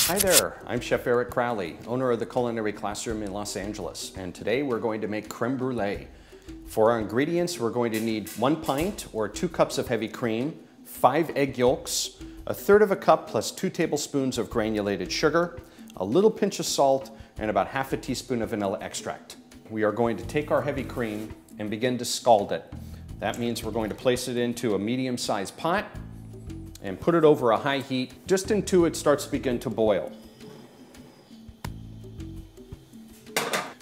Hi there, I'm Chef Eric Crowley, owner of the Culinary Classroom in Los Angeles, and today we're going to make creme brulee. For our ingredients, we're going to need 1 pint or 2 cups of heavy cream, 5 egg yolks, 1/3 cup plus 2 tablespoons of granulated sugar, a little pinch of salt, and about half a teaspoon of vanilla extract. We are going to take our heavy cream and begin to scald it. That means we're going to place it into a medium-sized pot and put it over a high heat just until it starts to begin to boil.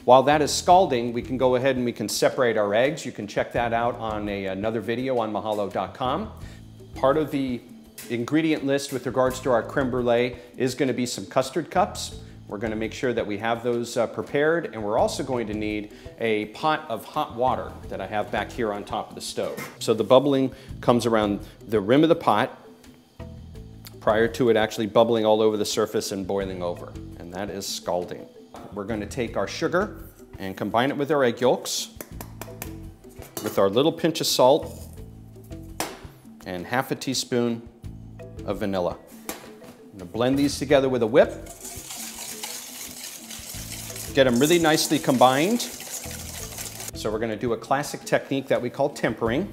While that is scalding, we can go ahead and we can separate our eggs. You can check that out on another video on Mahalo.com. Part of the ingredient list with regards to our creme brulee is going to be some custard cups. We're going to make sure that we have those prepared, and we're also going to need a pot of hot water that I have back here on top of the stove. So the bubbling comes around the rim of the pot prior to it actually bubbling all over the surface and boiling over, and that is scalding. We're going to take our sugar and combine it with our egg yolks with our little pinch of salt and half a teaspoon of vanilla. I'm going to blend these together with a whip. Get them really nicely combined. So we're going to do a classic technique that we call tempering,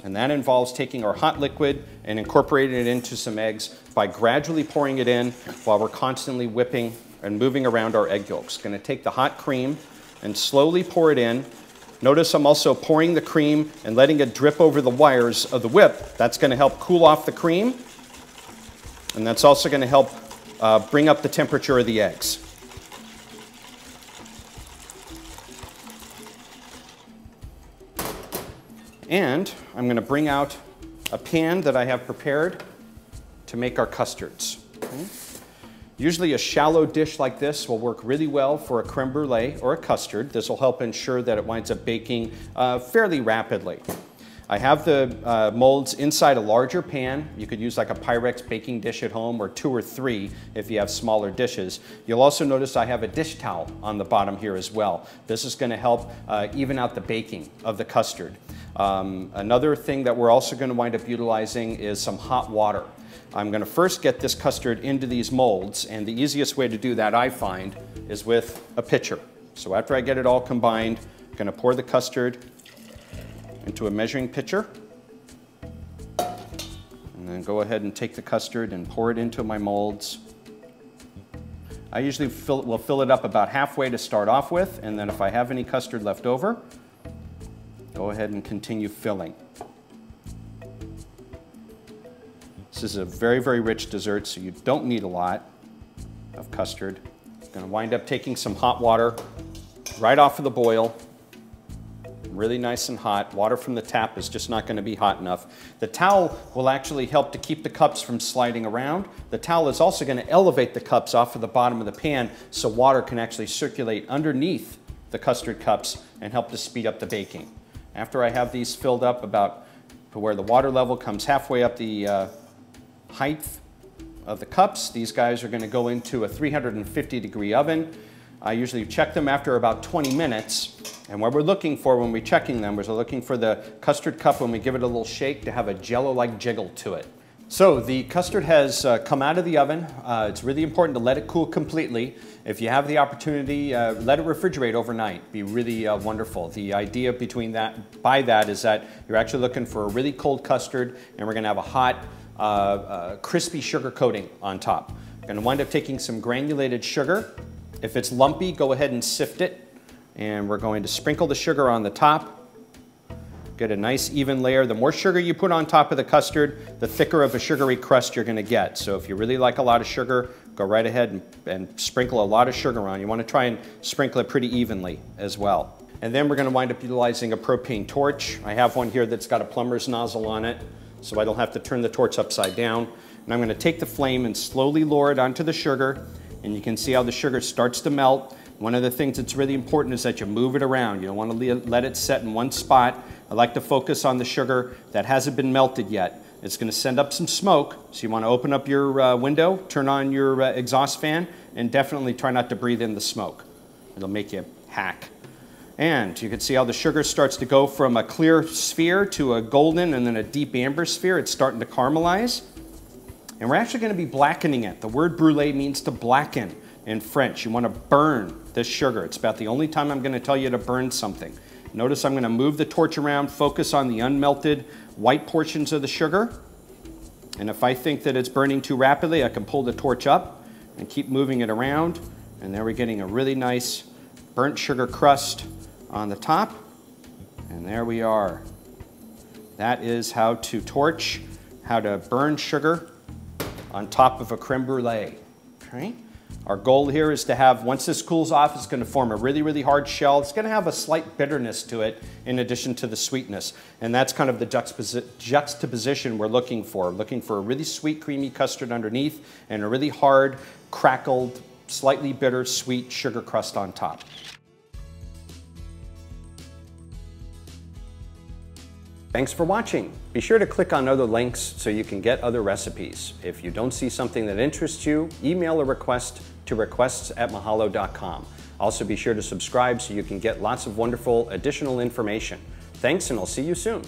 and that involves taking our hot liquid and incorporating it into some eggs by gradually pouring it in while we're constantly whipping and moving around our egg yolks. Going to take the hot cream and slowly pour it in. Notice I'm also pouring the cream and letting it drip over the wires of the whip. That's going to help cool off the cream, and that's also going to help bring up the temperature of the eggs. And I'm going to bring out a pan that I have prepared to make our custards. Okay. Usually a shallow dish like this will work really well for a creme brulee or a custard. This will help ensure that it winds up baking fairly rapidly. I have the molds inside a larger pan. You could use like a Pyrex baking dish at home, or 2 or 3 if you have smaller dishes. You'll also notice I have a dish towel on the bottom here as well. This is going to help even out the baking of the custard. Another thing that we're also going to wind up utilizing is some hot water. I'm going to first get this custard into these molds, and the easiest way to do that, I find, is with a pitcher. So after I get it all combined, I'm going to pour the custard into a measuring pitcher, and then go ahead and take the custard and pour it into my molds. I usually will fill it up about halfway to start off with, and then if I have any custard left over, go ahead and continue filling. This is a very, very rich dessert, so you don't need a lot of custard. I'm going to wind up taking some hot water right off of the boil. Really nice and hot. Water from the tap is just not going to be hot enough. The towel will actually help to keep the cups from sliding around. The towel is also going to elevate the cups off of the bottom of the pan so water can actually circulate underneath the custard cups and help to speed up the baking. After I have these filled up about to where the water level comes halfway up the height of the cups, these guys are going to go into a 350-degree oven. I usually check them after about 20 minutes. And what we're looking for when we're checking them is we're looking for the custard cup, when we give it a little shake, to have a jello-like jiggle to it. So the custard has come out of the oven. It's really important to let it cool completely. If you have the opportunity, let it refrigerate overnight. Be really wonderful. The idea by that is that you're actually looking for a really cold custard, and we're going to have a hot, crispy sugar coating on top. I'm going to wind up taking some granulated sugar. If it's lumpy, go ahead and sift it. And we're going to sprinkle the sugar on the top. Get a nice even layer. The more sugar you put on top of the custard, the thicker of a sugary crust you're going to get. So if you really like a lot of sugar, go right ahead and sprinkle a lot of sugar on. You want to try and sprinkle it pretty evenly as well. And then we're going to wind up utilizing a propane torch. I have one here that's got a plumber's nozzle on it, so I don't have to turn the torch upside down. And I'm going to take the flame and slowly lower it onto the sugar, and you can see how the sugar starts to melt. One of the things that's really important is that you move it around. You don't want to let it set in one spot. I like to focus on the sugar that hasn't been melted yet. It's going to send up some smoke, so you want to open up your window, turn on your exhaust fan, and definitely try not to breathe in the smoke. It'll make you hack. And you can see how the sugar starts to go from a clear sphere to a golden and then a deep amber sphere. It's starting to caramelize. And we're actually going to be blackening it. The word brulee means to blacken in French. You want to burn this sugar. It's about the only time I'm going to tell you to burn something. Notice I'm going to move the torch around, focus on the unmelted white portions of the sugar. And if I think that it's burning too rapidly, I can pull the torch up and keep moving it around. And there we're getting a really nice burnt sugar crust on the top. And there we are. That is how to torch, how to burn sugar on top of a creme brulee. Okay? Our goal here is to have, once this cools off, it's going to form a really, really hard shell. It's going to have a slight bitterness to it in addition to the sweetness. And that's kind of the juxtaposition we're looking for. Looking for a really sweet, creamy custard underneath and a really hard, crackled, slightly bitter, sweet sugar crust on top. Thanks for watching. Be sure to click on other links so you can get other recipes. If you don't see something that interests you, email a request to requests@mahalo.com. Also be sure to subscribe so you can get lots of wonderful additional information. Thanks, and I'll see you soon.